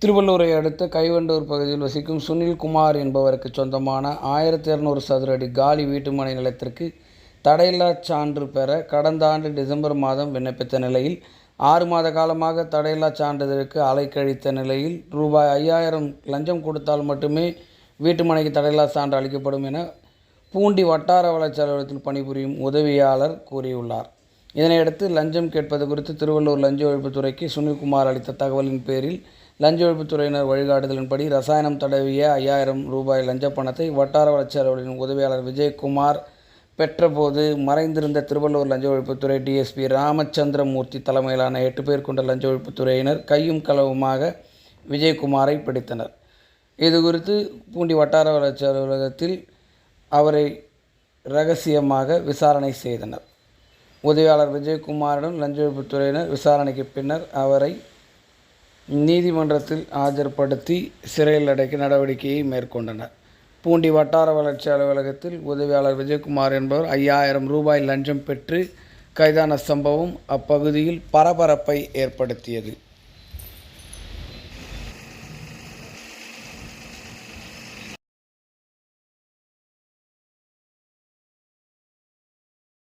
திருவள்ளூரை அடுத்த கைவண்டூர் பகுதியில் வசிக்கும் சுனில்குமார் என்பவருக்கு சொந்தமான 1200 சதுர அடி காலி வீட்டுமனை நிலத்திற்கு தடையில்லா சான்று பெற கடந்த ஆண்டு டிசம்பர் மாதம் விண்ணப்பித்த நிலையில் 6 மாத காலமாக தடையில்லா சான்றிதழுக்கு அலைக்கழித்த நிலையில் ரூபாய் 5000 லஞ்சம் கொடுத்தால் மட்டுமே வீட்டுமனைக்கு தடையில்லா சான்று அளிக்கப்படும் என பூண்டி வட்டார வளர்ச்சி அலுவலகத்தில் பணிபுரியும் உதவியாளர் கூறியுள்ளார். இதனையடுத்து லஞ்சம் கேட்பது குறித்து திருவள்ளூர் லஞ்ச ஒழிப்புத்துறைக்கு சுனில்குமார் அளித்த தகவலின் பேரில் லஞ்ச ஒழிப்புத்துறையினர் வழிகாட்டுதலின்படி ரசாயனம் தடவிய 5000 ரூபாய் லஞ்ச பணத்தை வட்டார வளர்ச்சி அலுவலரின் உதவியாளர் விஜயகுமார் பெற்றபோது மறைந்திருந்த திருவள்ளூர் லஞ்ச ஒழிப்புத்துறை டிஎஸ்பி ராமச்சந்திரமூர்த்தி தலைமையிலான 8 பேர் கொண்ட லஞ்ச ஒழிப்புத்துறையினர் கையும் களவுமாக விஜயகுமாரை பிடித்தனர். இதுகுறித்து பூண்டி வட்டார வளர்ச்சி அலுவலகத்தில் அவரை இரகசியமாக விசாரணை செய்தனர். உதவியாளர் விஜயகுமாரிடம் லஞ்ச ஒழிப்புத்துறையினர் விசாரணைக்கு பின்னர் அவரை நீதிமன்றத்தில் ஆஜர்படுத்தி சிறையில் அடைக்க நடவடிக்கையை மேற்கொண்டனர். பூண்டி வட்டார வளர்ச்சி அலுவலகத்தில் உதவியாளர் விஜயகுமார் என்பவர் 5000 ரூபாய் லஞ்சம் பெற்று கைதான சம்பவம் அப்பகுதியில் பரபரப்பை ஏற்படுத்தியது.